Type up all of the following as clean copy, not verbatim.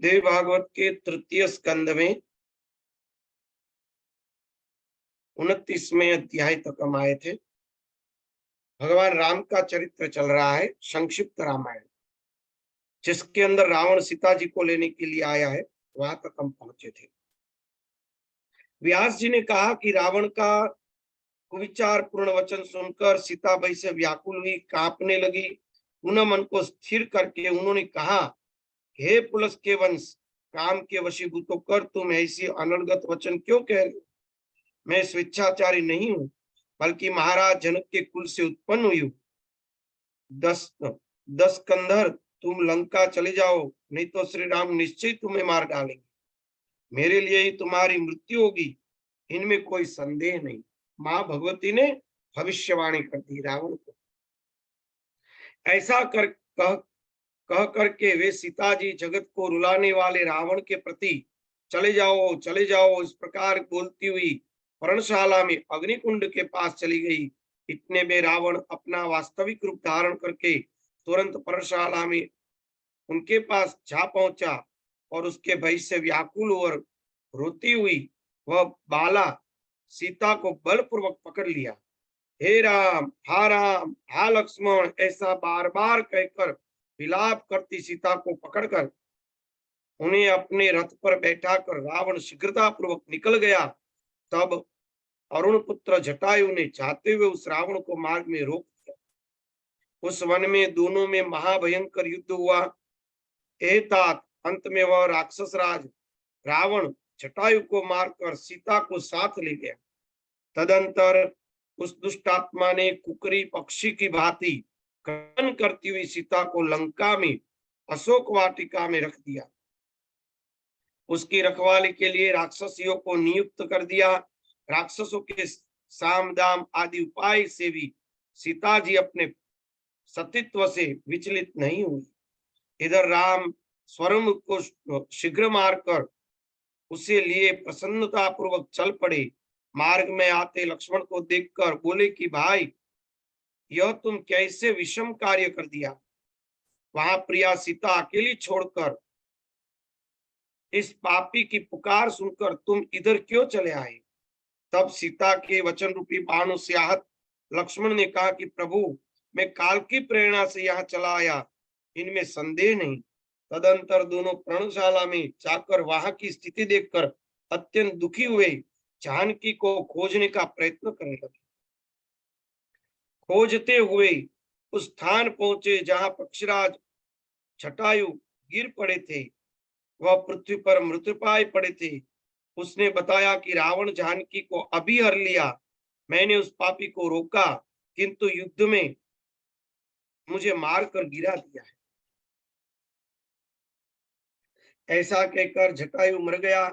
देवी भागवत के तृतीय स्कंद में 29वें अध्याय तक हम आए थे। भगवान राम का चरित्र चल रहा है, संक्षिप्त रामायण, जिसके अंदर रावण सीता जी को लेने के लिए आया है, वहां तक हम पहुंचे थे। व्यास जी ने कहा कि रावण का कुविचार पूर्ण वचन सुनकर सीता भय से व्याकुल हुई, कांपने लगी। पुनः मन को स्थिर करके उन्होंने कहा, हे पुलस के वंश, काम के वशीभूत होकर तुम ऐसी अनर्गत वचन क्यों कह रहे हो? मैं स्वेच्छाचारी नहीं हूं, बल्कि महाराज जनक के कुल से उत्पन्न हुई हूँ। दस दस कंधर, तुम लंका चले जाओ, नहीं तो श्री राम निश्चय तुम्हें मार डालेंगे। मेरे लिए ही तुम्हारी मृत्यु होगी, इनमें कोई संदेह नहीं। मां भगवती ने भविष्यवाणी कर दी रावण को। ऐसा कह करके वे सीता जी जगत को रुलाने वाले रावण के प्रति चले जाओ इस प्रकार बोलती हुई पर्णशाला में अग्निकुंड के पास चली गई। इतने में रावण अपना वास्तविक रूप धारण करके तुरंत पर्णशाला में उनके पास जा पहुंचा और उसके भय से व्याकुल और रोती हुई वह बाला सीता को बलपूर्वक पकड़ लिया। हे राम, हा लक्ष्मण, ऐसा बार बार कहकर विलाप करती सीता को पकड़कर उन्हें अपने रथ पर बैठाकर रावण शीघ्रता पूर्वक निकल गया। तब अरुण पुत्र जटायु ने चाहते हुए उस रावण को मार्ग में रोक दिया। उस वन में दोनों में महाभयंकर युद्ध हुआ। एतात अंत में वह राक्षस राज रावण जटायु को मारकर सीता को साथ ले गया। तदंतर उस दुष्टात्मा ने कुकरी पक्षी की भांति गमन करती हुई सीता को लंका में अशोक वाटिका में रख दिया। उसकी रखवाली के लिए राक्षसियों को नियुक्त कर दिया। राक्षसों के साम दाम आदि उपाय से भी सीता जी अपने सतीत्व से विचलित नहीं हुई। इधर राम स्वयं को शीघ्र मारकर उसे लिए प्रसन्नता पूर्वक चल पड़े। मार्ग में आते लक्ष्मण को देखकर बोले कि भाई, यह तुम कैसे विषम कार्य कर दिया। वहां प्रिया सीता अकेली छोड़कर इस पापी की पुकार सुनकर तुम इधर क्यों चले आए? तब सीता के वचन रूपी बाणों से आहत लक्ष्मण ने कहा कि प्रभु, मैं काल की प्रेरणा से यहाँ चला आया, इनमें संदेह नहीं। तदंतर दोनों पर्णशाला में जाकर वहां की स्थिति देखकर अत्यंत दुखी हुए जानकी को खोजने का प्रयत्न करने लगे। खोजते हुए उस स्थान पहुंचे जहां पक्षीराज जटायु गिर पड़े थे, वह पृथ्वी पर मृतप्राय पड़े थे। उसने बताया कि रावण जानकी को अभी हर लिया। मैंने उस पापी को रोका, किंतु युद्ध में मुझे मार कर गिरा दिया है। ऐसा कहकर जटायु मर गया।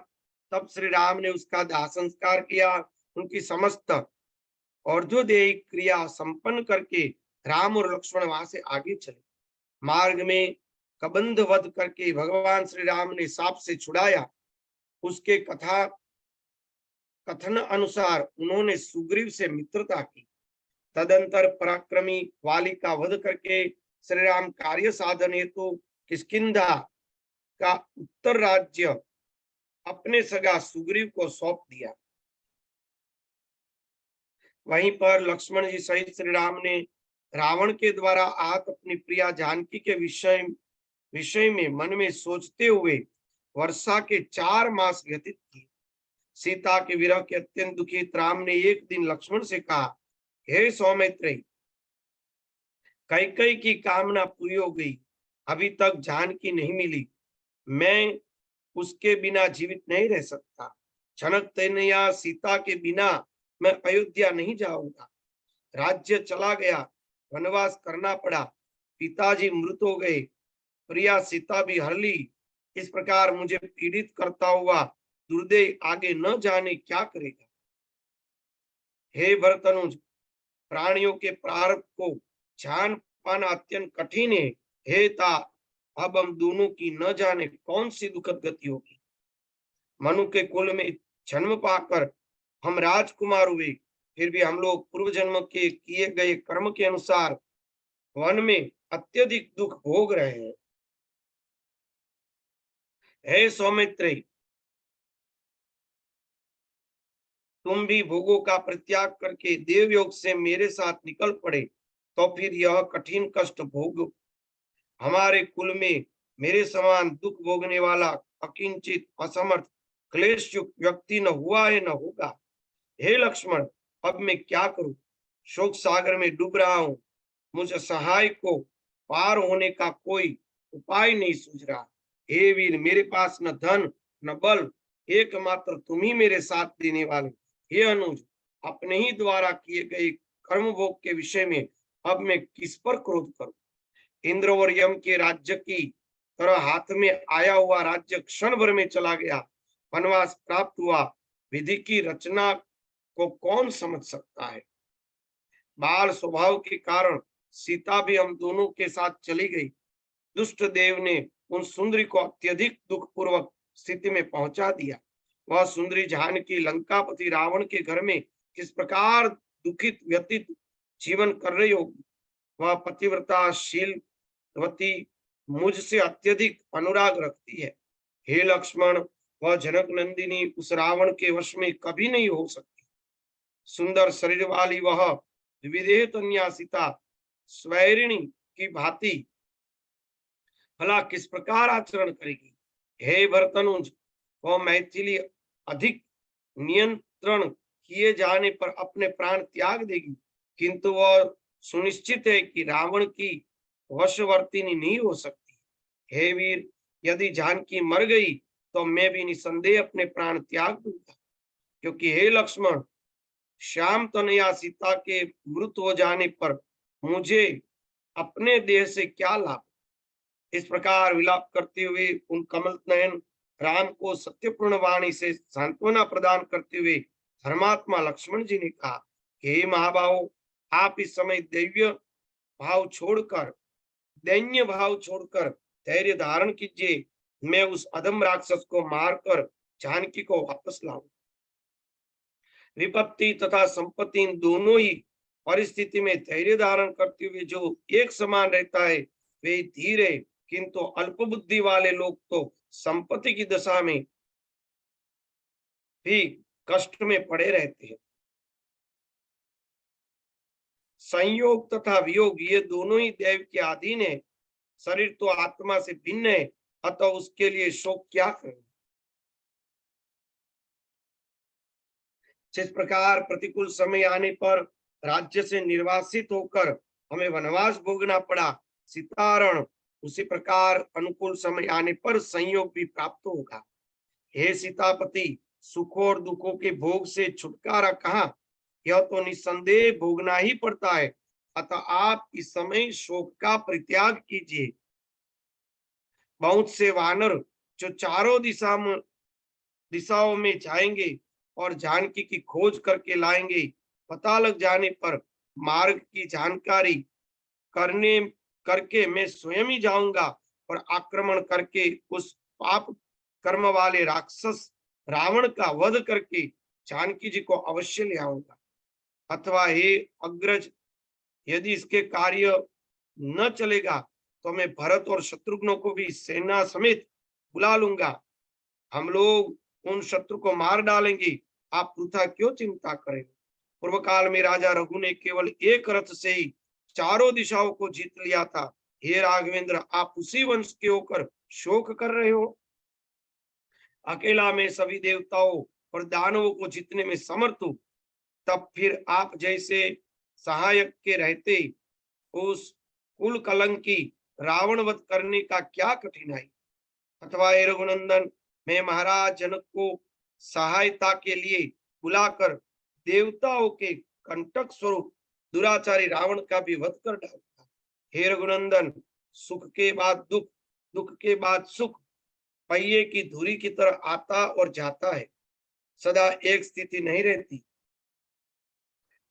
तब श्री राम ने उसका दाह संस्कार किया। उनकी समस्त और्ध्वदेहिक क्रिया संपन्न करके राम और लक्ष्मण वहां से आगे चले। मार्ग में कबंध वध करके भगवान श्री राम ने सांप से छुड़ाया। उसके कथन अनुसार उन्होंने सुग्रीव से मित्रता की। तदंतर पराक्रमी वाली का वध करके श्री राम कार्य साधन हेतु किष्किंधा का उत्तर राज्य अपने सगा सुग्रीव को सौंप दिया। वहीं पर लक्ष्मण जी सहित श्री राम ने रावण के द्वारा आहत अपनी प्रिया जानकी के विषय में मन में सोचते हुए वर्षा के 4 मास व्यतीत किए। सीता के विरह के अत्यंत दुखित राम ने एक दिन लक्ष्मण से कहा, हे सौमित्र, कैकेयी की कामना पूरी हो गई, अभी तक जानकी नहीं मिली। मैं उसके बिना जीवित नहीं रह सकता। जनक तनया सीता के बिना मैं अयोध्या नहीं जाऊंगा। राज्य चला गया, वनवास करना पड़ा, पिताजी मृत हो गए, प्रिया सीता भी हर ली। इस प्रकार मुझे पीड़ित करता हुआ दुर्देव आगे न जाने क्या करेगा। हे भरतनुज, प्राणियों के प्रारब्ध को जान पाना अत्यंत कठिन है। हे ता, अब हम दोनों की न जाने कौन सी दुखद गति होगी। मनु के कुल में जन्म पाकर हम राजकुमार हुए, फिर भी हम लोग पूर्व जन्म के किए गए कर्म के अनुसार वन में अत्यधिक दुख भोग रहे हैं। हे सौमित्र, तुम भी भोगों का परित्याग करके देवयोग से मेरे साथ निकल पड़े, तो फिर यह कठिन कष्ट भोग हमारे कुल में मेरे समान दुख भोगने वाला अकिंचित असमर्थ क्लेश युक्त व्यक्ति न हुआ है न होगा। हे लक्ष्मण, अब मैं क्या करूं? शोक सागर में डूब रहा हूं। मुझ सहाय को पार होने का कोई उपाय नहीं सूझ रहा। हे वीर, मेरे पास न धन न बल, एकमात्र तुम ही मेरे साथ देने वाले। हे अनुज, अपने ही द्वारा किए गए कर्म भोग के विषय में अब मैं किस पर क्रोध करूं? इंद्र और यम के राज्य की तरह हाथ में आया हुआ राज्य क्षण भर में चला गया। वनवास प्राप्त हुआ। विधि की रचना को कौन समझ सकता है? बाल स्वभाव के कारण सीता भी हम दोनों के साथ चली गई। दुष्ट देव ने उन सुंदरी को अत्यधिक दुख पूर्वक स्थिति में पहुंचा दिया। वह सुंदरी जानकी लंकापति रावण के घर में किस प्रकार दुखित व्यतीत जीवन कर रही होगी। वह पतिव्रता शीलवती मुझसे अत्यधिक अनुराग रखती है। हे लक्ष्मण, वह जनक नंदिनी उस रावण के वश में कभी नहीं हो सकती। सुंदर शरीर वाली वह विदेह कन्या सीता स्वैरिणी की भांति भला किस प्रकार आचरण करेगी? हे भरतनुज, वह मैथिली अधिक नियंत्रण किए जाने पर अपने प्राण त्याग देगी, किंतु वह सुनिश्चित है कि रावण की वशवर्तिनी नहीं हो सकती। हे वीर, यदि जानकी मर गई तो मैं भी निसंदेह अपने प्राण त्याग दूंगा, क्योंकि हे लक्ष्मण, श्याम तनया सीता के मृत हो जाने पर मुझे अपने देह से क्या लाभ? इस प्रकार विलाप करते हुए उन कमल नयन राम को सत्यपूर्ण वाणी से सांत्वना प्रदान करते हुए धर्मात्मा लक्ष्मण जी ने कहा, हे महाबाहो, आप इस समय दैन्य भाव छोड़कर धैर्य धारण कीजिए। मैं उस अधम राक्षस को मारकर जानकी को वापस लाऊं। विपत्ति तथा संपत्ति इन दोनों ही परिस्थिति में धैर्य धारण करते हुए जो एक समान रहता है वे धीर है, किंतु अल्प बुद्धि वाले लोग तो संपत्ति की दशा में भी कष्ट में पड़े रहते हैं। संयोग तथा वियोग ये दोनों ही दैव के अधीन है। शरीर तो आत्मा से भिन्न है, अतः उसके लिए शोक क्या करें? जिस प्रकार प्रतिकूल समय आने पर राज्य से निर्वासित होकर हमें वनवास भोगना पड़ा सीतारण, उसी प्रकार अनुकूल समय आने पर संयोग भी प्राप्त होगा। हे सीतापति, सुखों और दुखों के भोग से छुटकारा कहाँ? यह तो निस्संदेह भोगना ही पड़ता है। अतः आप इस समय शोक का परित्याग कीजिए। बहुत से वानर जो चारों दिशाओं में जाएंगे और जानकी की खोज करके लाएंगे। पता लग जाने पर मार्ग की जानकारी करने करके मैं स्वयं ही जाऊंगा और आक्रमण करके उस पाप कर्म वाले राक्षस रावण का वध करके जानकी जी को अवश्य ले आऊंगा। अथवा हे अग्रज, यदि इसके कार्य न चलेगा तो मैं भरत और शत्रुघ्नों को भी सेना समेत बुला लूंगा। हम लोग उन शत्रु को मार डालेंगे। आप वृथा क्यों चिंता करें? पूर्व काल में राजा रघु ने केवल एक रथ से ही चारों दिशाओं को जीत लिया था। हे राघवेंद्र, आप उसी वंश के होकर शोक कर रहे हो। अकेला मैं सभी देवताओं और दानवों को जीतने में समर्थ हूं, तब फिर आप जैसे सहायक के रहते उस कुल कलंकी रावण वध करने का क्या कठिनाई? अथवा हे रघुनंदन, मैं महाराज जनक को सहायता के लिए बुलाकर देवताओं के कंटक स्वरूप दुराचारी रावण का भी वध कर डालूंगा। हे रघुनंदन, सुख के बाद दुख, दुख के बाद सुख पहिए की धुरी की तरह आता और जाता है, सदा एक स्थिति नहीं रहती।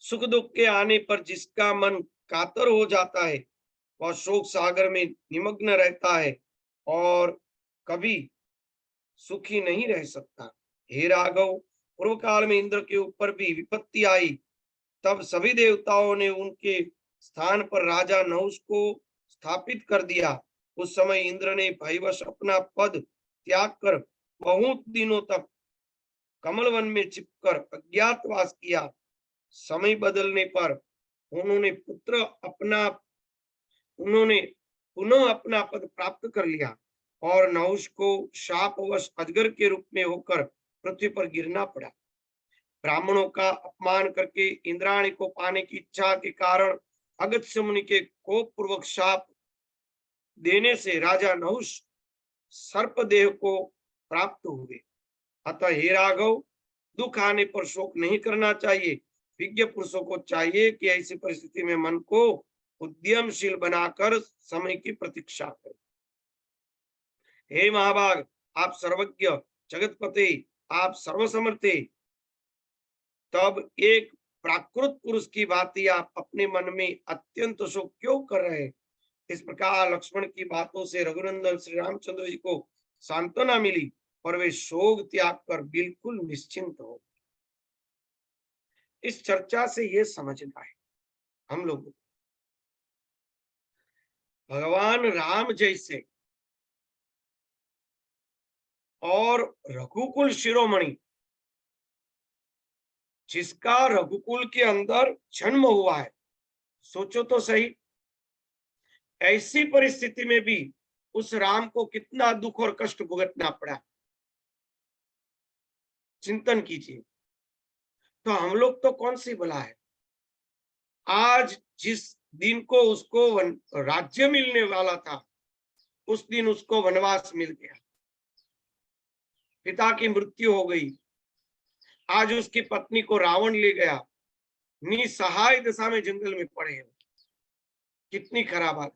सुख दुख के आने पर जिसका मन कातर हो जाता है वह शोक सागर में निमग्न रहता है और कभी सुखी नहीं रह सकता। हे राघव, पूर्व काल में इंद्र के ऊपर भी विपत्ति आई, तब सभी देवताओं ने उनके स्थान पर राजा नहुष को स्थापित कर दिया। उस समय इंद्र ने भयवश अपना पद त्याग कर बहुत दिनों तक कमल वन में छिपकर अज्ञातवास किया। समय बदलने पर उन्होंने पुत्र अपना उन्होंने पुनः अपना पद प्राप्त कर लिया और नहुष को शापवश अजगर के रूप में होकर पृथ्वी पर गिरना पड़ा। ब्राह्मणों का अपमान करके इंद्राणी को पाने की इच्छा के कारण अगस्त्य मुनि के कोप पूर्वक शाप देने से राजा नहुष सर्पदेह को प्राप्त हुए। अतः हे राघव, दुख आने पर शोक नहीं करना चाहिए। विज्ञ पुरुषों को चाहिए कि ऐसी परिस्थिति में मन को उद्यमशील बनाकर समय की प्रतीक्षा करें। हे महाभाग, आप सर्वज्ञ जगतपति, आप सर्वसमर्थे, तब एक प्राकृत पुरुष की भांति आप अपने मन में अत्यंत शोक क्यों कर रहे हैं? इस प्रकार लक्ष्मण की बातों से रघुनंदन श्री रामचंद्र जी को सांत्वना मिली और वे शोक त्याग कर बिल्कुल निश्चिंत हो। इस चर्चा से ये समझना है हम लोगों को, भगवान राम जैसे और रघुकुल शिरोमणि, जिसका रघुकुल के अंदर जन्म हुआ है, सोचो तो सही, ऐसी परिस्थिति में भी उस राम को कितना दुख और कष्ट भुगतना पड़ा। चिंतन कीजिए। तो हम लोग तो कौन सी भला है, आज जिस दिन को उसको राज्य मिलने वाला था, उस दिन उसको वनवास मिल गया, पिता की मृत्यु हो गई, आज उसकी पत्नी को रावण ले गया, निसहाय दशा में जंगल में पड़े हैं। कितनी खराब बात,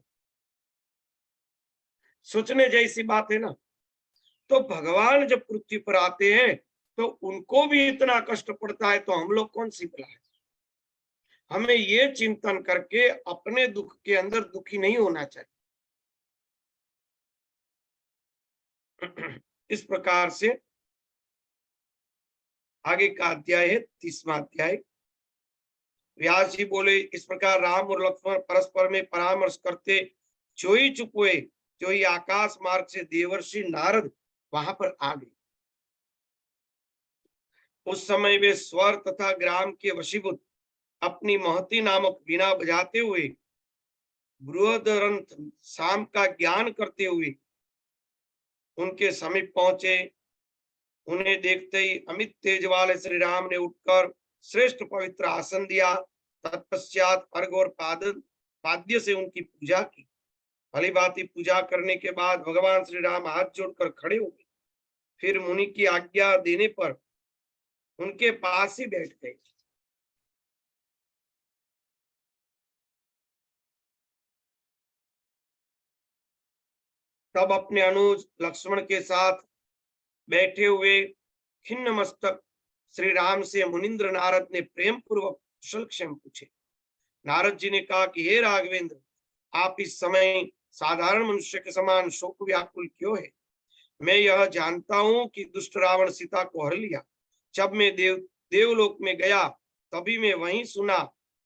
सोचने जैसी बात है ना। तो भगवान जब पृथ्वी पर आते हैं तो उनको भी इतना कष्ट पड़ता है, तो हम लोग कौन सी भला है। हमें ये चिंतन करके अपने दुख के अंदर दुखी नहीं होना चाहिए। इस प्रकार से आगे का अध्याय है 30वां अध्याय। व्यास जी बोले, इस प्रकार राम और लक्ष्मण परस्पर में परामर्श करते जो ही चुप हुए, जो ही आकाश मार्ग से देवर्षि नारद वहां पर आ गए। उस समय वे स्वर तथा ग्राम के वशीभूत अपनी महती नामक वीणा बजाते हुए बृहदरंथ शाम का ज्ञान करते हुए उनके समीप पहुंचे। उन्हें देखते ही अमित तेज वाले श्री राम ने उठकर श्रेष्ठ पवित्र आसन दिया। तत्पश्चात अर्घ और पाद्य से उनकी पूजा की। भली भांति पूजा करने के बाद भगवान श्री राम हाथ जोड़कर खड़े हो गए। फिर मुनि की आज्ञा देने पर उनके पास ही बैठ गए। तब अपने अनुज लक्ष्मण के साथ बैठे हुए खिन्न मस्तक श्री राम से मुनिंद्र नारद ने प्रेम पूर्वक कुशल क्षेम पूछे। नारद जी ने कहा कि हे राघवेंद्र, आप इस समय साधारण मनुष्य के समान शोक व्याकुल क्यों है? मैं यह जानता हूं कि दुष्ट रावण सीता को हर लिया। जब मैं देवलोक में गया तभी मैं वहीं सुना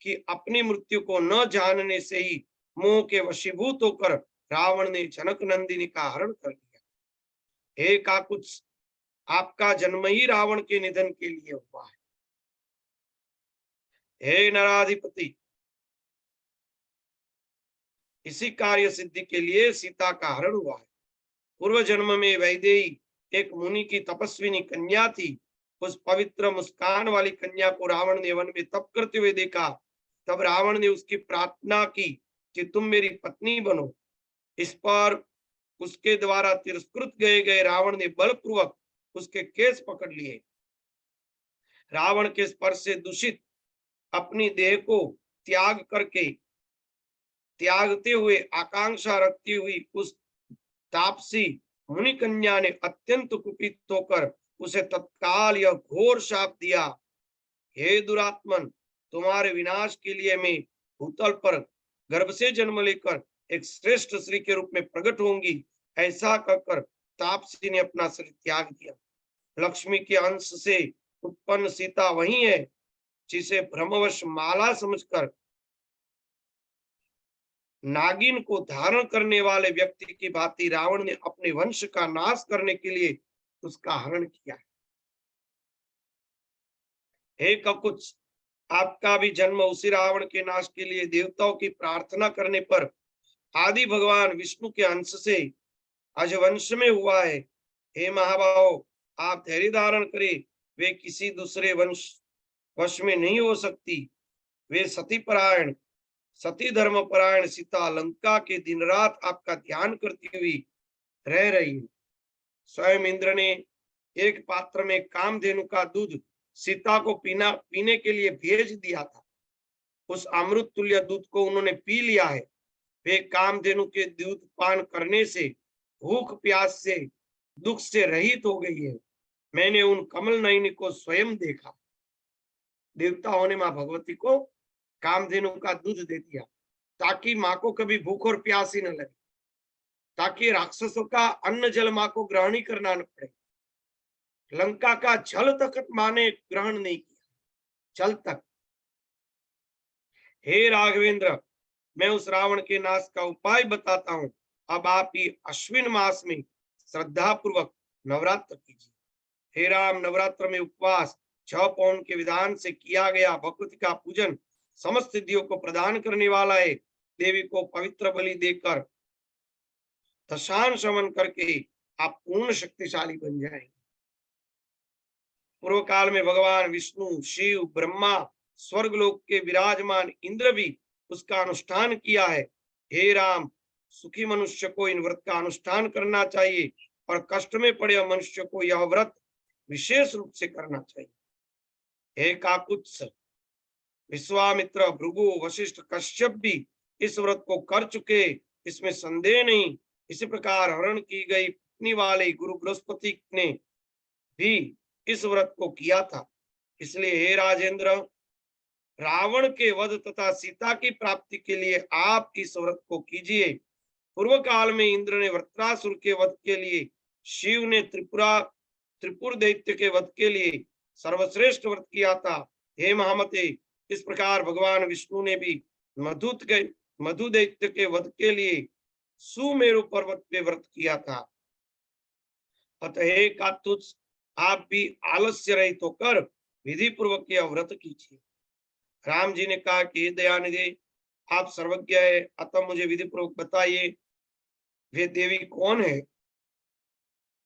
कि अपनी मृत्यु को न जानने से ही मोह के वशीभूत होकर रावण ने जनक नंदिनी का हरण कर लिया। हे काकुत्स, आपका जन्म ही रावण के निधन के लिए हुआ है। हे नराधिपति, इसी कार्य सिद्धि के लिए सीता का हरण हुआ है। पूर्व जन्म में वैदेही एक मुनि की तपस्विनी कन्या थी। उस पवित्र मुस्कान वाली कन्या को रावण ने वन में तप करते हुए देखा। तब रावण ने उसकी प्रार्थना की कि तुम मेरी पत्नी बनो। इस पर उसके द्वारा तिरस्कृत गए रावण ने बलपूर्वक उसके केस पकड़ लिए। रावण के स्पर्श से दूषित अपनी देह को त्यागते हुए आकांक्षा रखती हुई उस तापसी मुनि कन्या ने अत्यंत कुपित होकर उसे तत्काल यह घोर शाप दिया। हे दुरात्मन, तुम्हारे विनाश के लिए मैं भूतल पर गर्भ से जन्म लेकर एक श्रेष्ठ स्त्री के रूप में प्रकट होंगी। ऐसा कहकर तापसी ने अपना शरीर त्याग दिया। लक्ष्मी के अंश से उत्पन्न सीता वही है जिसे भ्रमवश माला समझकर नागिन को धारण करने वाले व्यक्ति की भांति रावण ने अपने वंश का नाश करने के लिए उसका हरण किया। हे ककुत्स, आपका भी जन्म उसी रावण के नाश के लिए देवताओं की प्रार्थना करने पर आदि भगवान विष्णु के अंश से अजवंश में हुआ है। हे महाबाहो, आप धैर्य धारण करें, वे किसी दूसरे वश में नहीं हो सकती। वे सती परायण, सती धर्म परायण सीता लंका के दिन रात आपका ध्यान करती हुई रह रही है। स्वयं इंद्र ने एक पात्र में कामधेनु का दूध सीता को पीने के लिए भेज दिया था। उस अमृत तुल्य दूध को उन्होंने पी लिया है। वे कामधेनु के दूध पान करने से भूख प्यास से दुख से रहित हो गई है। मैंने उन कमल नयनी को स्वयं देखा। देवताओं ने मां भगवती को कामधेनु का दूध दे दिया ताकि माँ को कभी भूख और प्यास ही न लगे, ताकि राक्षसों का अन्न जल माँ को ग्रहण ही करना न पड़े। लंका का जल तक माँ ने ग्रहण नहीं किया, जल तक। हे राघवेंद्र, मैं उस रावण के नाश का उपाय बताता हूँ। अब आप ही अश्विन मास में श्रद्धा पूर्वक नवरात्र कीजिए। हे राम, नवरात्र में उपवास 6 पौन के विधान से किया गया भगवती का पूजन समस्त सिद्धियों को प्रदान करने वाला है। देवी को पवित्र बलि देकर दशान शमन करके आप पूर्ण शक्तिशाली बन जाएंगे। पूर्व काल में भगवान विष्णु, शिव, ब्रह्मा, स्वर्गलोक के विराजमान इंद्र भी उसका अनुष्ठान किया है। हे राम, सुखी मनुष्य को इन व्रत का अनुष्ठान करना चाहिए और कष्ट में पड़े मनुष्य को यह व्रत विशेष रूप से करना चाहिए। हे काकुत्स, विश्वामित्र, भृगु, वशिष्ठ, कश्यप भी इस व्रत को कर चुके, इसमें संदेह नहीं। इसी प्रकार हरण की गई पत्नी वाले गुरु बृहस्पति ने भी इस व्रत को किया था। इसलिए हे राजेंद्र, रावण के वध तथा सीता की प्राप्ति के लिए आप इस व्रत को कीजिए। पूर्व काल में इंद्र ने वृत्रासुर के वध के लिए, शिव ने त्रिपुर दैत्य के वध के लिए सर्वश्रेष्ठ व्रत किया था। हे महामते, इस प्रकार भगवान विष्णु ने भी मधु दैत्य के वध के लिए सुमेरु पर्वत पे व्रत किया था। अतः हे काकुत्स, आप भी आलस्य रहित होकर विधि पूर्वक यह व्रत कीजिए। राम जी ने कहा कि दयानिधि, आप सर्वज्ञ है, अतः मुझे विधि पूर्वक बताइए, वे देवी कौन है,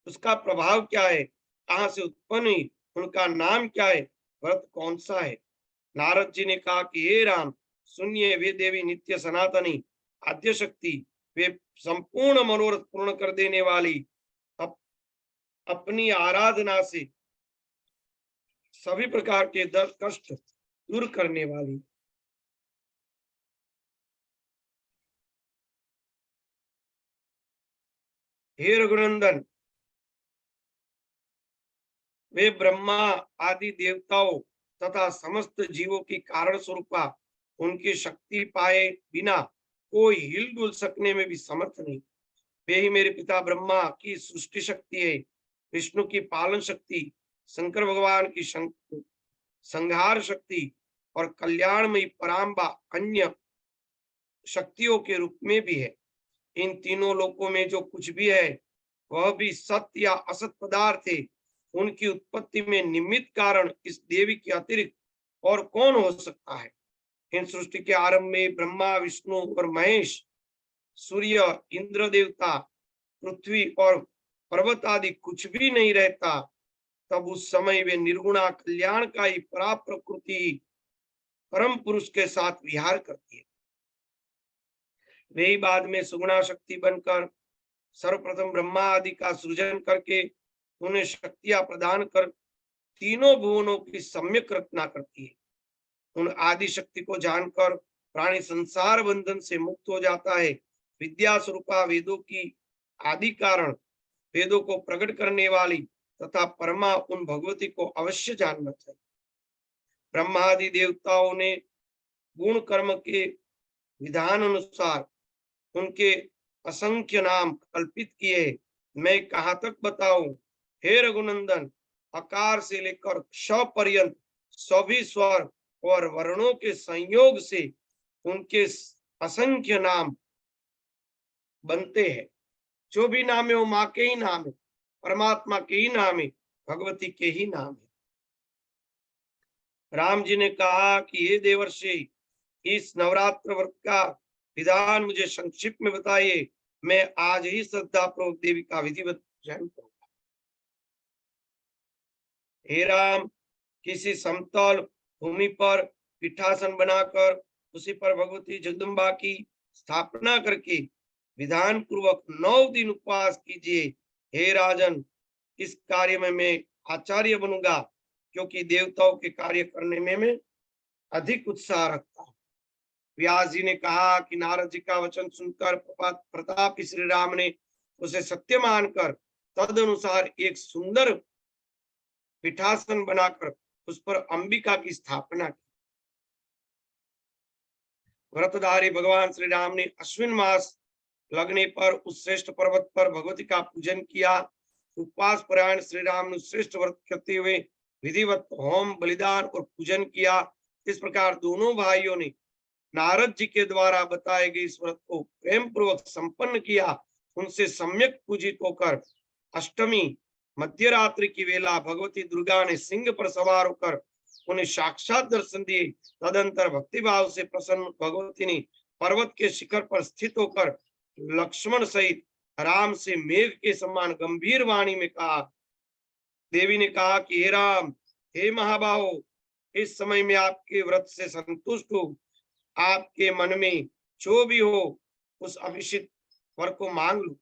उसका प्रभाव क्या है, कहाँ से उत्पन्न हुई, उनका नाम क्या है, व्रत कौन सा है। नारद जी ने कहा कि हे राम, सुनिए, वे देवी नित्य सनातनी आद्य शक्ति, वे संपूर्ण मनोरथ पूर्ण कर देने वाली, अपनी आराधना से सभी प्रकार के दर्द कष्ट दूर करने वाली। हे रघुनंदन, वे ब्रह्मा आदि देवताओं तथा समस्त जीवों की कारण स्वरूपा उनकी शक्ति पाए बिना कोई हिलडुल सकने में भी समर्थ नहीं। वे ही मेरे पिता ब्रह्मा की सृष्टि शक्ति है, विष्णु की पालन शक्ति, शंकर भगवान की संहार शक्ति और कल्याणमयी पराम्बा अन्य शक्तियों के रूप में भी है। इन तीनों लोकों में जो कुछ भी है वह भी सत्य या असत पदार्थ है। उनकी उत्पत्ति में निमित्त कारण इस देवी के अतिरिक्त और कौन हो सकता है। इन सृष्टि के आरंभ में ब्रह्मा, विष्णु और महेश, सूर्य, इंद्र देवता, पृथ्वी और पर्वत आदि कुछ भी नहीं रहता, तब उस समय वे निर्गुणा कल्याणकारी परा प्रकृति परम पुरुष के साथ विहार करती है। वे ही बाद में सुगुणा शक्ति बनकर सर्वप्रथम ब्रह्मा आदि का सृजन करके उन्हें शक्तियां प्रदान कर तीनों भुवनों की सम्यक रचना करती है। उन आदि शक्ति को जानकर प्राणी संसार बंधन से मुक्त हो जाता है। विद्या स्वरूपा वेदों की आदि कारण, वेदों को प्रकट करने वाली तथा परमा उन भगवती को अवश्य जानना चाहिए। ब्रह्मादि देवताओं ने गुण कर्म के विधान अनुसार उनके असंख्य नाम कल्पित किए। मैं कहाँ तक बताऊं। हे रघुनंदन, अकार से लेकर क्ष पर्यंत सभी स्वर और वर्णों के संयोग से उनके असंख्य नाम बनते हैं। जो भी नाम है वो माँ के ही नाम है, परमात्मा के ही नाम है, भगवती के ही नाम है। राम जी ने कहा कि हे देवर्षि, इस नवरात्र व्रत का विधान मुझे संक्षिप्त में बताइए, मैं आज ही श्रद्धा पूर्वक देवी का विधिवत पूजन करूंगा। हे राम, किसी समतल भूमि पर पीठासन बनाकर उसी पर भगवती जगदम्बा की स्थापना करके विधान पूर्वक 9 दिन उपवास कीजिए। हे राजन, इस कार्य में मैं आचार्य बनूंगा, क्योंकि देवताओं के कार्य करने में मैं अधिक उत्साह रखता हूँ। व्यास जी ने कहा कि नारद जी का वचन सुनकर प्रतापी श्री राम ने उसे सत्य मानकर तद अनुसार एक सुंदर पीठासन बनाकर उस पर अंबिका की स्थापना की। व्रतधारी भगवान श्री राम ने अश्विन मास लगने पर उस श्रेष्ठ पर्वत पर भगवती का पूजन किया। उपवास परायण श्री राम ने श्रेष्ठ व्रत करते हुए विधिवत होम बलिदान और पूजन किया। इस प्रकार दोनों भाइयों ने नारद जी के द्वारा बताए गए इस व्रत को प्रेम पूर्वक संपन्न किया। उनसे सम्यक पूजित होकर अष्टमी मध्य रात्रि की वेला भगवती दुर्गा ने सिंह पर सवार होकर उन्हें साक्षात दर्शन दिए। तदंतर भक्तिभाव से प्रसन्न भगवती ने पर्वत के शिखर पर स्थित होकर लक्ष्मण सहित राम से मेघ के समान गंभीर वाणी में कहा। देवी ने कहा कि हे राम, हे महाबाहो, इस समय में आपके व्रत से संतुष्ट हूँ। आपके मन में जो भी हो उस अभिषिक्त वर को मांग लो।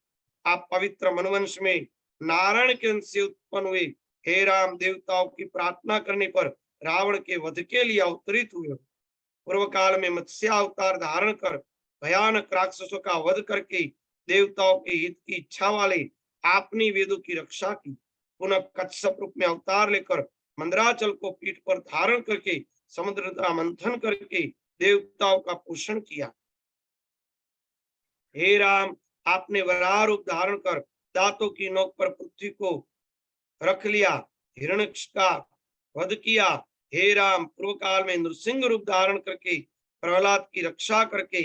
आप पवित्र मनवंश में नारायण के अंश से उत्पन्न हुए। हे राम, देवताओं की प्रार्थना करने पर रावण के वध के लिए अवतरित हुए। पूर्व काल में मत्स्य अवतार धारण कर भयानक राक्षसों का वध करके देवताओं के हित की इच्छा वाले आपने वेदों की रक्षा की। पुनः कच्छप रूप में अवतार लेकर मंदराचल को पीठ पर धारण करके समुद्र का मंथन करके देवताओं का पोषण किया। हे राम, आपने वराह रूप धारण कर दांतों की नोक पर पृथ्वी को रख लिया, हिरण्यक्ष का वध किया। हे राम, पूर्व काल में नृसिंह रूप धारण करके प्रहलाद की रक्षा करके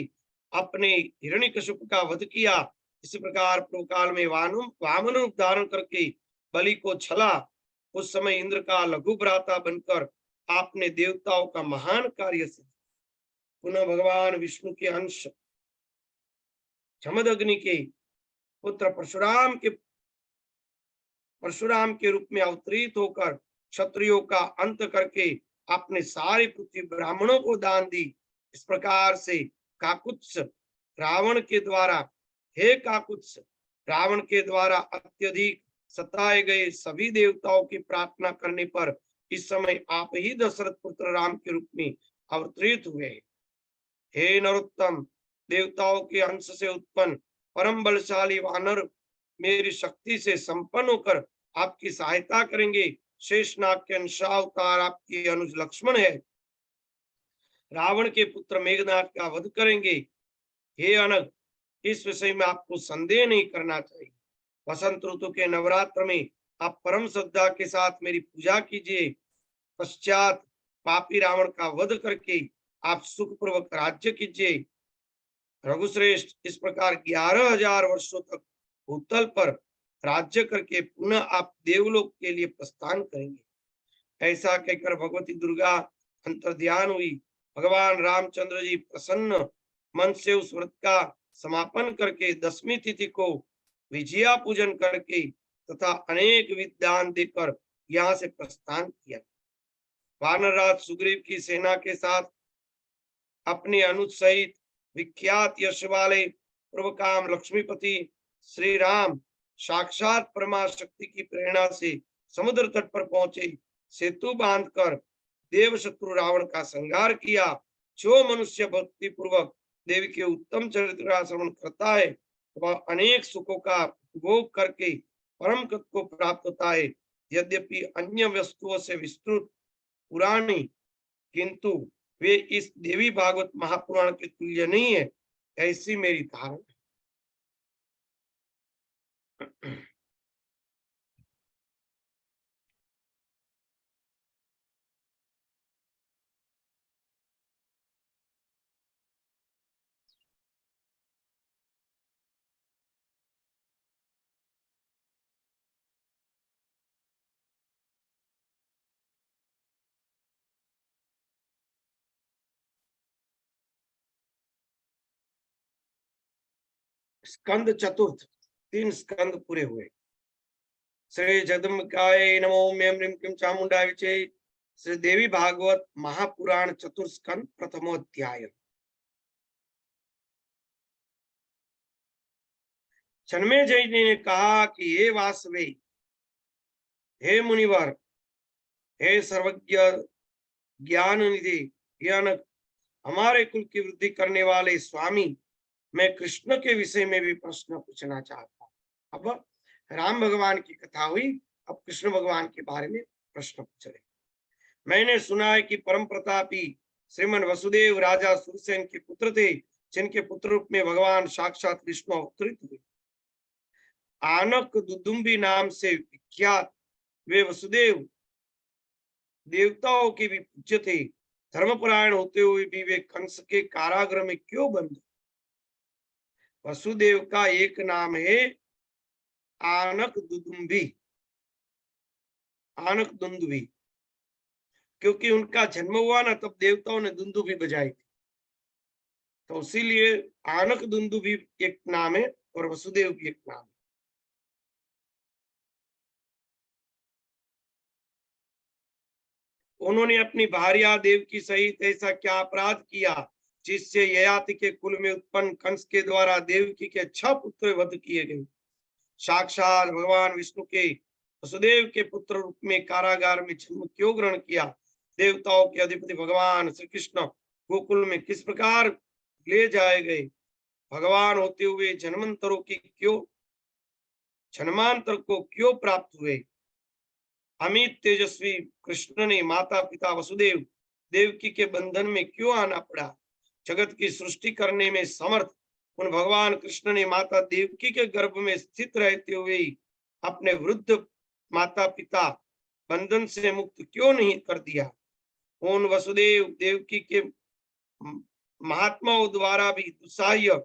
अपने हिरण्यकशिप का वध किया। इसी प्रकार पूर्व काल में वामन रूप धारण करके बलि को छला। उस समय इंद्र का लघु भ्राता बनकर आपने देवताओं का महान कार्य सिद्ध। पुनः भगवान विष्णु के अंश जमदग्नि के पुत्र परशुराम के रूप में अवतरित होकर क्षत्रियों का अंत करके आपने सारी पृथ्वी ब्राह्मणों को दान दी। इस प्रकार से काकुत्स रावण के द्वारा हे काकुत्स रावण के द्वारा अत्यधिक सताए गए सभी देवताओं की प्रार्थना करने पर इस समय आप ही दशरथ पुत्र राम के रूप में अवतरित हुए। हे नरोत्तम, देवताओं के अंश से उत्पन्न परम बलशाली वानर मेरी शक्ति से संपन्न होकर आपकी सहायता करेंगे। शेषनाग के अंशावतार आपकी अनुज लक्ष्मण है, रावण के पुत्र मेघनाथ का वध करेंगे। हे अनग, इस विषय में आपको संदेह नहीं करना चाहिए। वसंत ऋतु के नवरात्र में आप परम श्रद्धा के साथ मेरी पूजा कीजिए। पश्चात पापी रावण का वध करके आप सुखपूर्वक राज्य कीजिए। रघुश्रेष्ठ, इस प्रकार 11,000 वर्षों तक भूतल पर राज्य करके पुनः आप देवलोक के लिए प्रस्थान करेंगे। ऐसा कहकर भगवती दुर्गा अंतर्ध्यान हुई। भगवान रामचंद्र जी प्रसन्न मन से उस व्रत का समापन करके 10वीं तिथि को विजया पूजन करके तथा अनेक विधान देकर यहाँ से प्रस्थान किया। वानरराज सुग्रीव की सेना के साथ अपने अनुज सहित विख्यात यश वाले पूर्वकाम लक्ष्मीपति श्री राम साक्षात परमाशक्ति की प्रेरणा से समुद्र तट पर पहुंचे। सेतु बांधकर देव शत्रु रावण का संहार किया। जो मनुष्य भक्ति पूर्वक देवी के उत्तम चरित्र का श्रवण करता है वह अनेक सुखों का उपभोग करके परम पद को प्राप्त होता है। यद्यपि अन्य वस्तुओं से विस्तृत पुरानी, किंतु वे इस देवी भागवत महापुराण के तुल्य नहीं है, ऐसी मेरी धारणा है। स्कंद चतुर्थ, 3 स्कंद पूरे हुए। श्री जगदम्बिकाय नमो। ओम ह्रीं क्लीं चामुंडाय विचे। श्री देवी भागवत महापुराण चतुर्स्कंद प्रथमोध्याय। जन्मेजय जी ने कहा कि हे वासवे, हे मुनिवर, हे सर्वज्ञ ज्ञान निधि, ज्ञानक, हमारे कुल की वृद्धि करने वाले स्वामी, मैं कृष्ण के विषय में भी प्रश्न पूछना चाहता हूँ। अब राम भगवान की कथा हुई, अब कृष्ण भगवान के बारे में प्रश्न पूछ रहे। मैंने सुना है कि परम प्रतापी श्रीमन वसुदेव राजा सुरसेन के पुत्र थे, जिनके पुत्र रूप में भगवान साक्षात विष्णु अवतरित हुए। आनक दुदुम्बी नाम से विख्यात वे वसुदेव देवताओं के भी पूज्य थे। धर्मपरायण होते हुए भी वे कंस के कारागृह में क्यों बंद? वसुदेव का एक नाम है आनक दुदुम्बी, आनक दुंदुभी, क्योंकि उनका जन्म हुआ ना तब देवताओं ने दुंदुभी बजाई थी, तो इसीलिए आनक दुंदुभी एक नाम है और वसुदेव भी एक नाम है। उन्होंने अपनी भार्या देवकी सहित ऐसा क्या अपराध किया जिससे ययाति के कुल में उत्पन्न कंस के द्वारा देवकी के 6 पुत्र वध किए गए? साक्षात भगवान विष्णु के वसुदेव के पुत्र रूप में कारागार में जन्म क्यों ग्रहण किया? देवताओं के अधिपति भगवान श्री कृष्ण गोकुल में किस प्रकार ले जाए गए? भगवान होते हुए जन्मांतरों की क्यों जन्मांतर को क्यों प्राप्त हुए? अमित तेजस्वी कृष्ण ने माता पिता वसुदेव देवकी के बंधन में क्यों आना पड़ा? जगत की सृष्टि करने में समर्थ उन भगवान कृष्ण ने माता देवकी के गर्भ में स्थित रहते हुए अपने वृद्ध माता पिता बंधन से मुक्त क्यों नहीं कर दिया? उन वसुदेव देवकी के महात्माओं द्वारा भी दुस्साह्य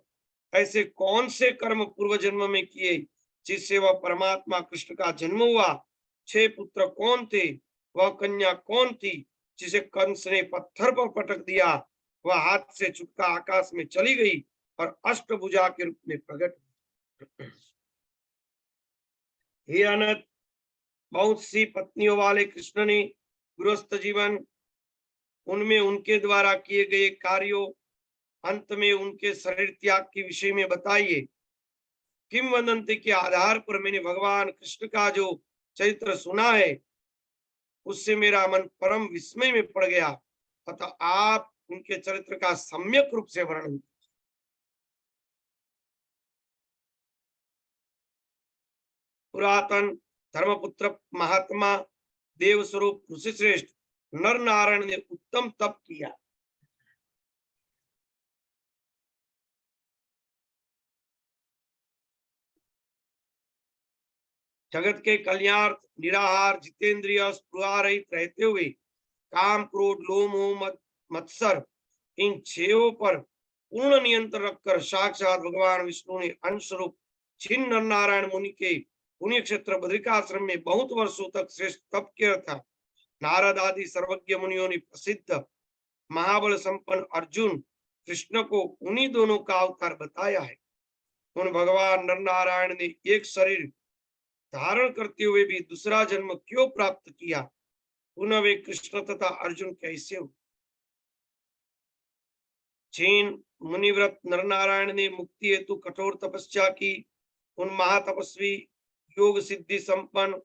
ऐसे कौन से कर्म पूर्व जन्म में किए जिससे वह परमात्मा कृष्ण का जन्म हुआ? 6 पुत्र कौन थे? वह कन्या कौन थी जिसे कंस ने पत्थर पर पटक दिया? वह हाथ से छुटकर आकाश में चली गई और अष्टभुजा के रूप में प्रकट हुई। हे अनंत, बहुत सी पत्नियों वाले कृष्ण ने गृहस्थ जीवन, उनमें उनके द्वारा किए गए कार्यों, अंत में उनके शरीर त्याग के विषय में बताइए। किंवदंती के आधार पर मैंने भगवान कृष्ण का जो चरित्र सुना है उससे मेरा मन परम विस्मय में पड़ गया, अतः आप उनके चरित्र का सम्यक रूप से वर्णन। पुरातन धर्मपुत्र महात्मा देव स्वरूप ऋषिश्रेष्ठ नर नारायण ने उत्तम तप किया। जगत के कल्याण निराहार जितेंद्रिय स्पृहा रहित रहते हुए काम क्रोध लोभ मोह मत्सर इन 6 पर पूर्ण नियंत्रण रखकर साक्षात भगवान विष्णु ने अंश रूप छिन्न नर नारायण मुनि के पुण्य क्षेत्र बद्रिकाश्रम में बहुत वर्षों तक श्रेष्ठ तप किया था। नारद आदि सर्वज्ञ मुनियों ने प्रसिद्ध महाबल संपन्न अर्जुन कृष्ण को उन्हीं दोनों का अवतार बताया है। उन भगवान नर नारायण ने एक शरीर धारण करते हुए भी दूसरा जन्म क्यों प्राप्त किया? पुनः वे कृष्ण तथा अर्जुन कैसे हुए? जैन मुनिव्रत नर नारायण ने मुक्ति हेतु कठोर तपस्या की। उन महातपस्वी योग सिद्धि संपन्न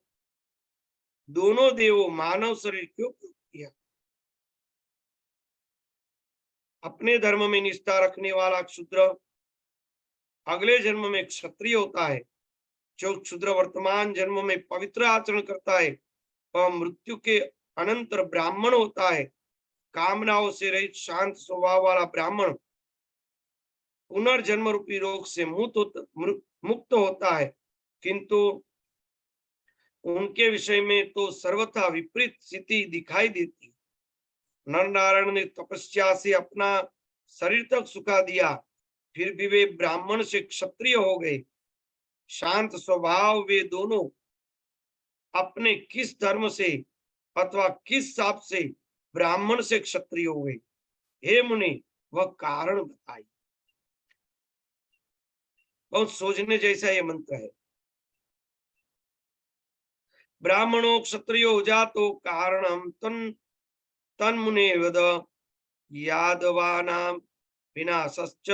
दोनों देवों मानव शरीर क्यों प्राप्त किया? अपने धर्म में निष्ठा रखने वाला क्षुद्र अगले जन्म में क्षत्रिय होता है। जो क्षुद्र वर्तमान जन्म में पवित्र आचरण करता है वह मृत्यु के अनंतर ब्राह्मण होता है। कामनाओं से रहित शांत स्वभाव वाला ब्राह्मण पुनर्जन्म रूपी रोग से मुक्त होता है, किंतु उनके विषय में तो सर्वथा विपरीत स्थिति दिखाई देती है। नर नारायण ने तपस्या से अपना शरीर तक सुखा दिया, फिर भी वे ब्राह्मण से क्षत्रिय हो गए। शांत स्वभाव वे दोनों अपने किस धर्म से अथवा किस शाप से ब्राह्मण से क्षत्रिय हो गए? हे मुनि, वह कारण बताइए। बहुत सोचने जैसा ये मंत्र है। ब्राह्मणो क्षत्रियो जातो कारणम तन्मुने वद यादवानां विनाशश्च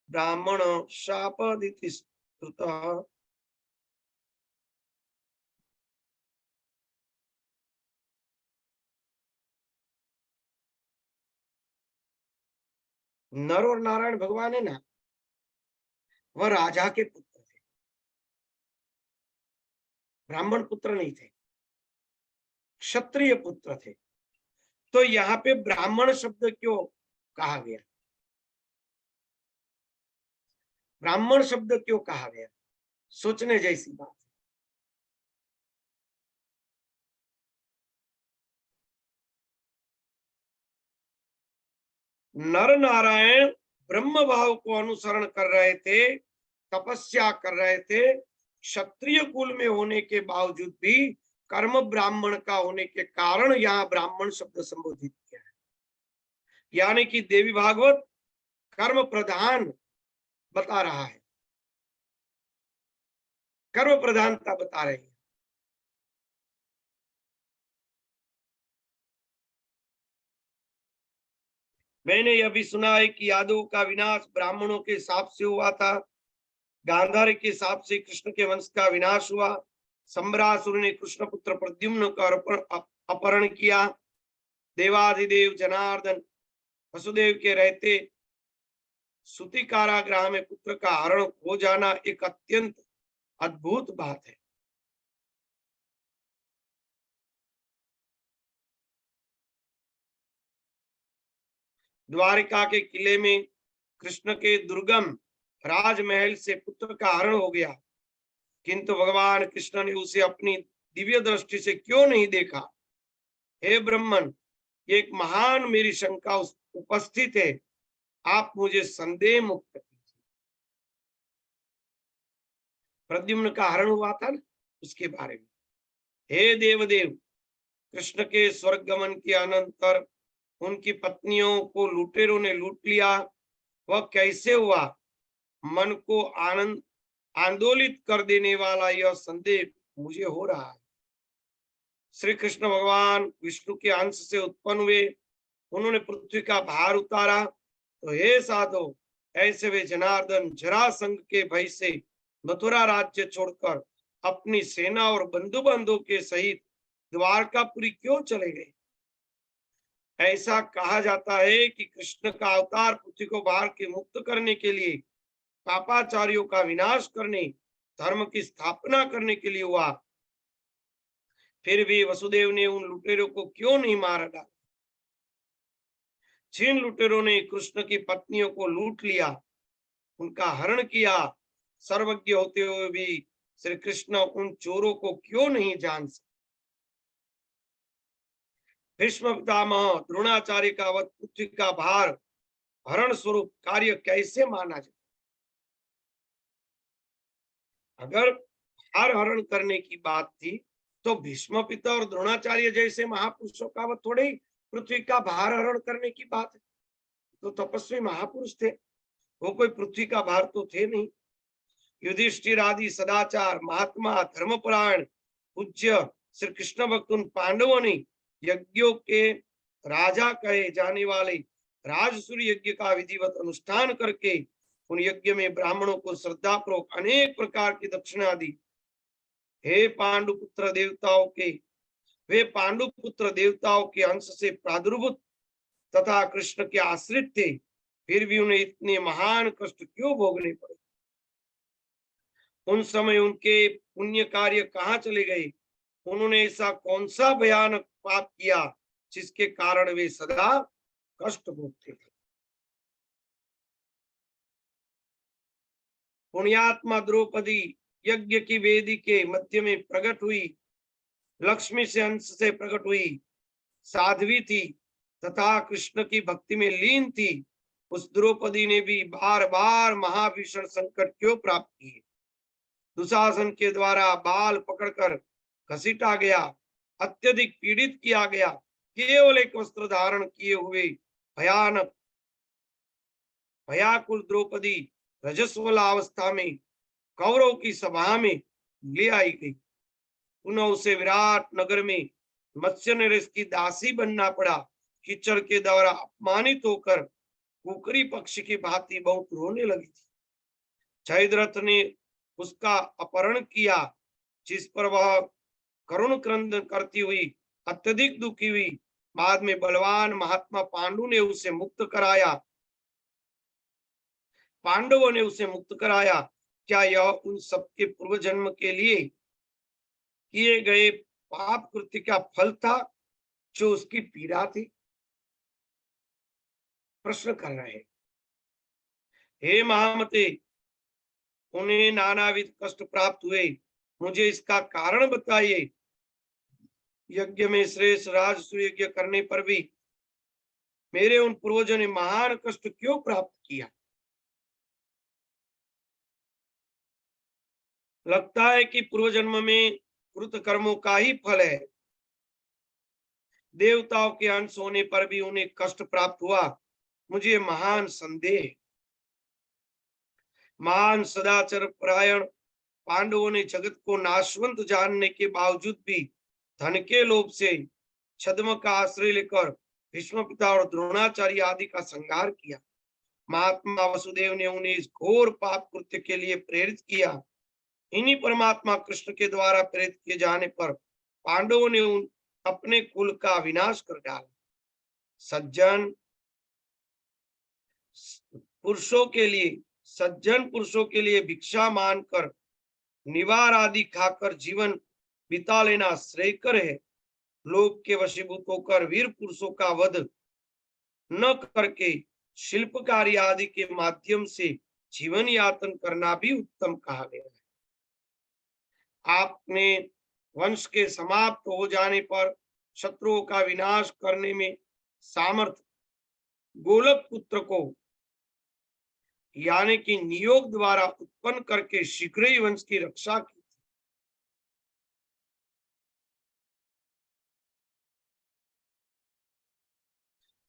ब्राह्मण शापदिति श्रुतः। नर और नारायण भगवान है ना, वह राजा के पुत्र थे, ब्राह्मण पुत्र नहीं थे, क्षत्रिय पुत्र थे। तो यहाँ पे ब्राह्मण शब्द क्यों कहा गया, ब्राह्मण शब्द क्यों कहा गया, सोचने जैसी बात। नर नारायण ब्रह्म भाव को अनुसरण कर रहे थे, तपस्या कर रहे थे, क्षत्रिय कुल में होने के बावजूद भी कर्म ब्राह्मण का होने के कारण यहाँ ब्राह्मण शब्द संबोधित किया है। यानी कि देवी भागवत कर्म प्रधान बता रहा है, कर्म प्रधानता बता रही है। मैंने यह भी सुना है कि यादव का विनाश ब्राह्मणों के शाप से हुआ था, गांधार के शाप से कृष्ण के वंश का विनाश हुआ, सम्रासुर ने कृष्ण पुत्र प्रद्युम्न का अपहरण किया, देवाधिदेव जनार्दन वसुदेव के रहते सूती कारागृह में पुत्र का हरण हो जाना एक अत्यंत अद्भुत बात है। द्वारिका के किले में कृष्ण के दुर्गम राजमहल से पुत्र का हरण हो गया, किंतु भगवान कृष्ण ने उसे अपनी दिव्य दृष्टि से क्यों नहीं देखा। हे ब्रह्मन, एक महान मेरी शंका उपस्थित है, आप मुझे संदेह मुक्त कीजिए। प्रद्युम्न का हरण हुआ था ना, उसके बारे में। हे देवदेव, कृष्ण के स्वर्ग गमन के अनंतर उनकी पत्नियों को लुटेरों ने लूट लिया, वह कैसे हुआ, मन को आनंद आंदोलित कर देने वाला यह संदेह मुझे हो रहा है। श्री कृष्ण भगवान विष्णु के अंश से उत्पन्न हुए, उन्होंने पृथ्वी का भार उतारा, तो हे साधो, ऐसे वे जनार्दन जरासंध के भय से मथुरा राज्य छोड़कर अपनी सेना और बंधु बंधु के सहित द्वारकापुरी क्यों चले गए। ऐसा कहा जाता है कि कृष्ण का अवतार पृथ्वी को भार के मुक्त करने के लिए, पापाचारियों का विनाश करने, धर्म की स्थापना करने के लिए हुआ। फिर भी वसुदेव ने उन लुटेरों को क्यों नहीं मारा डाला। जिन लुटेरों ने कृष्ण की पत्नियों को लूट लिया, उनका हरण किया, सर्वज्ञ होते हुए भी श्री कृष्ण उन चोरों को क्यों नहीं जान सके। भीष्म पितामह द्रोणाचार्य का वध पृथ्वी का भार हरण स्वरूप कार्य कैसे माना जाए। अगर भार हरण करने की बात थी तो भीष्म पिता और द्रोणाचार्य जैसे महापुरुषों का वह थोड़े ही पृथ्वी का भार हरण करने की बात है। तो तपस्वी महापुरुष थे, वो कोई पृथ्वी का भार तो थे नहीं। युधिष्ठिर आदि सदाचार महात्मा धर्मपरायण पूज्य श्री कृष्ण भक्त उन पांडवों ने यज्ञों के राजा कहे जाने वाले राजसूय यज्ञ का विधिवत अनुष्ठान करके उन यज्ञ में ब्राह्मणों को श्रद्धापूर्वक अनेक प्रकार की दक्षिणा दी। हे पांडुपुत्र देवताओं के, वे पांडुपुत्र देवताओं के अंश से प्रादुर्भूत तथा कृष्ण के आश्रित थे, फिर भी उन्हें इतने महान कष्ट क्यों भोगने पड़े। उन समय उनके पुण्य कार्य कहाँ चले गए, उन्होंने ऐसा कौन सा भयानक पाप किया जिसके कारण वे सदा कष्ट भोगते थे। पुण्यात्मा द्रौपदी यज्ञ की वेदी के मध्य में प्रकट हुई, लक्ष्मी से अंश से प्रकट हुई, साध्वी थी तथा कृष्ण की भक्ति में लीन थी। उस द्रौपदी ने भी बार बार महाभीषण संकट क्यों प्राप्त किए। दुशासन के द्वारा बाल पकड़कर घसीटा गया, अत्यधिक पीड़ित किया गया, केवल एक वस्त्र धारण किए हुए भयानक भयाकुल द्रौपदी रजस्वला अवस्था में कौरव की सभा में ले आई गई। पुनः उसे विराट नगर में मत्स्य नरेश की दासी बनना पड़ा। कीचड़ के द्वारा अपमानित होकर कुकरी पक्षी की भांति बहुत रोने लगी थी। जयद्रथ ने उसका अपहरण किया, जिस पर वह करुण क्रंदन करती हुई अत्यधिक दुखी हुई। बाद में बलवान महात्मा पांडु ने उसे मुक्त कराया, पांडवों ने उसे मुक्त कराया। क्या यह उन सबके पूर्व जन्म के लिए किए गए पाप कृत्य का फल था जो उसकी पीड़ा थी? प्रश्न कर रहे हैं। हे महामते, उन्हें नानाविध कष्ट प्राप्त हुए, मुझे इसका कारण बताइए। यज्ञ में श्रेष्ठ राजसूय यज्ञ करने पर भी मेरे उन पूर्वजों ने महान कष्ट क्यों प्राप्त किया? लगता है कि पूर्व जन्म में कृत कर्मों का ही फल है। देवताओं के अंश होने पर भी उन्हें कष्ट प्राप्त हुआ, मुझे महान संदेह। महान सदाचार परायण पांडवों ने जगत को नाशवंत जानने के बावजूद भी धन के लोभ से छद्म का आश्रय लेकर भीष्म पिता और द्रोणाचार्य आदि का संहार किया। महात्मा वसुदेव ने उन्हें इस घोर पाप कृत्य के लिए प्रेरित किया। इन्हीं परमात्मा कृष्ण के द्वारा प्रेरित किए जाने पर पांडवों ने उन अपने कुल का विनाश कर डाला। सज्जन पुरुषों के लिए भिक्षा मानकर निवार आदि खाकर जीवन बिता लेना श्रेयकर है। लोग के वशीभूत होकर वीर पुरुषों का वध न करके शिल्पकारी आदि के माध्यम से जीवन यापन करना भी उत्तम कहा गया है। आपने वंश के समाप्त हो जाने पर शत्रुओं का विनाश करने में सामर्थ गोलक पुत्र को यानी कि नियोग द्वारा उत्पन्न करके शीघ्र ही वंश की रक्षा की।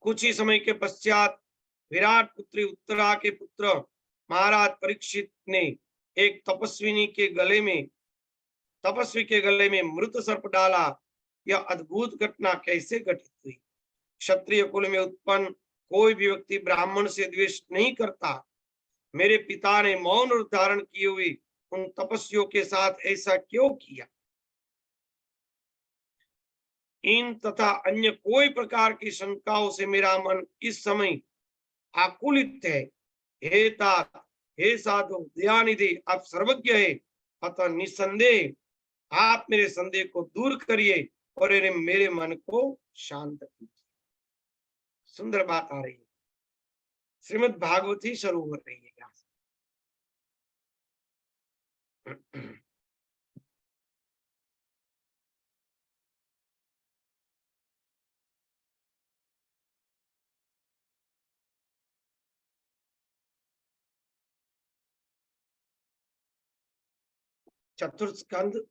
कुछ ही समय के पश्चात विराट पुत्री उत्तरा के पुत्र महाराज परीक्षित ने एक तपस्वी के गले में मृत सर्प डाला। यह अद्भुत घटना कैसे घटित हुई? क्षत्रिय कुल में उत्पन्न कोई भी व्यक्ति ब्राह्मण से द्वेष नहीं करता। मेरे पिता ने मौन धारण किए हुए उन तपस्वियों के साथ ऐसा क्यों किया? इन तथा अन्य कोई प्रकार की शंकाओं से मेरा मन इस समय आकुलित है। हे तात, हे साधु, दयानिधि, आप सर्वज्ञ है, अतः निसंदेह आप मेरे संदेह को दूर करिए और मेरे मन को शांत कीजिए। सुंदर बात आ रही है, श्रीमद् भागवती शुरू हो रही है यहाँ से। चतुर्थ स्कंद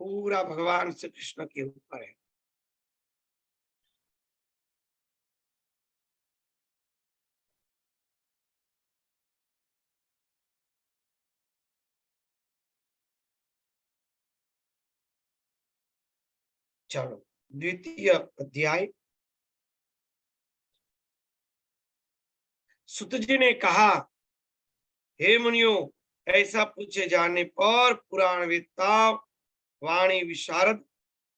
पूरा भगवान श्री कृष्ण के ऊपर है। चलो द्वितीय अध्याय। सुत जी ने कहा, हे मुनियों, ऐसा पूछे जाने पर पुराण वेत्ता वाणी विशारद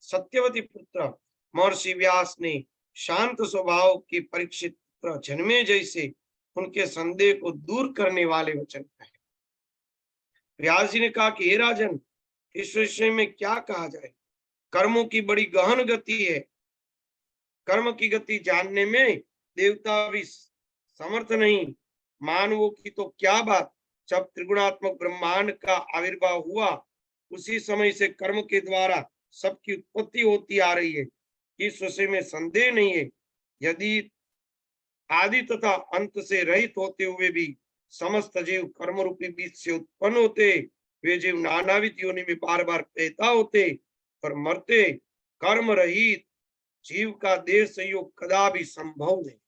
सत्यवती पुत्र महर्षि व्यास ने शांत स्वभाव के परीक्षित पुत्र जन्मे जैसे उनके संदेह को दूर करने वाले वचन कहे। व्यास जी ने कहा कि हे राजन, इस विषय में क्या कहा जाए? कर्मों की बड़ी गहन गति है। कर्म की गति जानने में देवता भी समर्थ नहीं, मानवों की तो क्या बात। जब त्रिगुणात्मक ब्रह्मांड का आविर्भाव हुआ, उसी समय से कर्म के द्वारा सबकी उत्पत्ति होती आ रही है। इस विषय में संदेह नहीं है। यदि आदि तथा अंत से रहित होते हुए भी समस्त जीव कर्म रूपी बीज से उत्पन्न होते, वे जीव नानाविध योनि में बार बार पैदा होते और मरते। कर्म रहित जीव का देह संयोग कदापि संभव नहीं।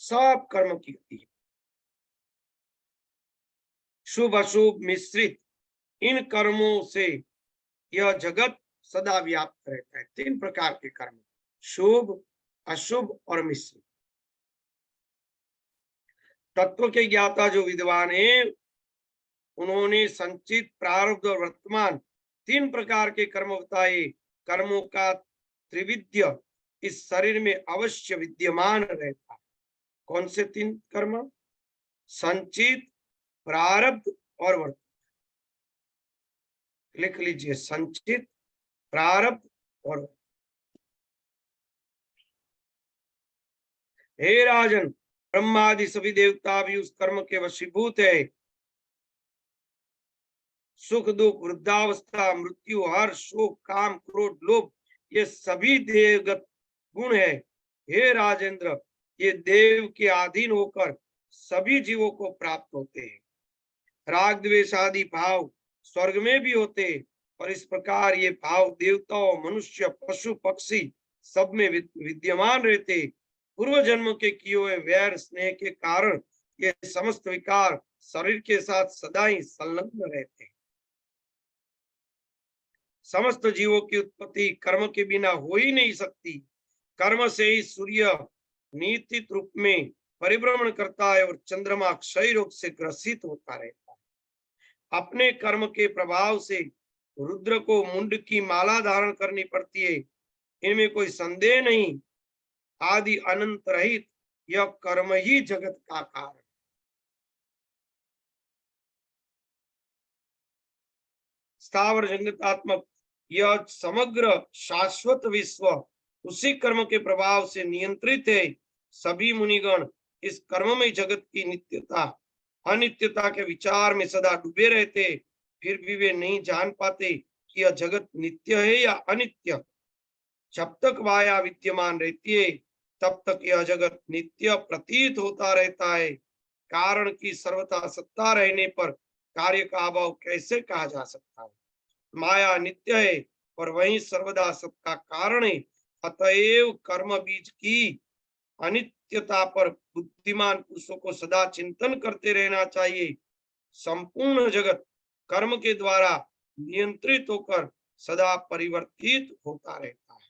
सब कर्म की गति है। शुभ अशुभ मिश्रित इन कर्मों से यह जगत सदा व्याप्त रहता है। 3 प्रकार के कर्म, शुभ, अशुभ और मिश्रित। तत्व के ज्ञाता जो विद्वान है, उन्होंने संचित, प्रारब्ध और वर्तमान 3 प्रकार के कर्म बताए। कर्मों का त्रिविध्य इस शरीर में अवश्य विद्यमान रहता है। कौन से 3 कर्म? संचित, प्रारब्ध और वर्तमान। लिख लीजिए, संचित, प्रारब्ध और वर्तमान। हे राजन, ब्रह्मादि सभी देवता भी उस कर्म के वशीभूत है। सुख दुख, वृद्धावस्था, मृत्यु, हर्ष, शोक, काम, क्रोध, लोभ, ये सभी देवगत गुण है। हे राजेंद्र, ये देव के अधीन होकर सभी जीवों को प्राप्त होते हैं। राग द्वेष आदि भाव स्वर्ग में भी होते हैं, और इस प्रकार ये भाव देवताओं, मनुष्य, पशु, पक्षी सब में विद्यमान रहते। पूर्व जन्म के किए हुए वैर स्नेह के कारण ये समस्त विकार शरीर के साथ सदा ही संलग्न रहते हैं। समस्त जीवों की उत्पत्ति कर्म के बिना हो ही नहीं सकती। कर्म से ही सूर्य नियतित रूप में परिभ्रमण करता है और चंद्रमा क्षय रोग से ग्रसित होता रहता है। अपने कर्म के प्रभाव से रुद्र को मुंड की माला धारण करनी पड़ती है, इनमें कोई संदेह नहीं। आदि अनंत रहित यह कर्म ही जगत का कारण। स्थावर जंगतात्मक यह समग्र शाश्वत विश्व उसी कर्म के प्रभाव से नियंत्रित है। सभी मुनिगण इस कर्ममय जगत की नित्यता अनित्यता के विचार में सदा डूबे रहते, फिर भी वे नहीं जान पाते कि यह जगत नित्य है या अनित्य। जब तक माया विद्यमान रहती है, तब तक यह जगत नित्य प्रतीत होता रहता है। कारण की सर्वथा सत्ता रहने पर कार्य का अभाव कैसे कहा जा सकता है? माया नित्य है और वही सर्वदा सबका कारण है। अतएव कर्म बीज की अनित्यता पर बुद्धिमान पुरुषों को सदा चिंतन करते रहना चाहिए। संपूर्ण जगत कर्म के द्वारा नियंत्रित होकर सदा परिवर्तित होता रहता है।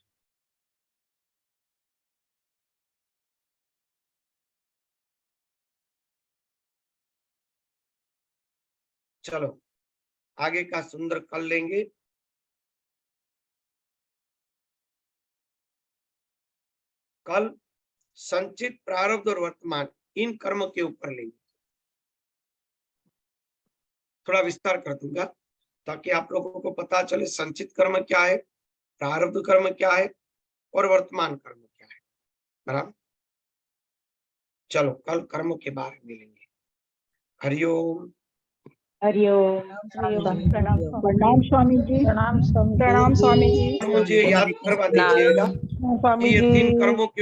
चलो आगे का सुंदर कल लेंगे। कल संचित, प्रारब्ध और वर्तमान इन कर्म के ऊपर लेंगे। थोड़ा विस्तार कर दूंगा ताकि आप लोगों को पता चले संचित कर्म क्या है, प्रारब्ध कर्म क्या है और वर्तमान कर्म क्या है। बराबर। चलो कल कर्म के बारे में लेंगे। हरिओम हरिओम। प्रणाम स्वामी जी। प्रणाम स्वामी जी। मुझे याद करवा दीजिएगा स्वामी कि ये जी। 3 कर्मों के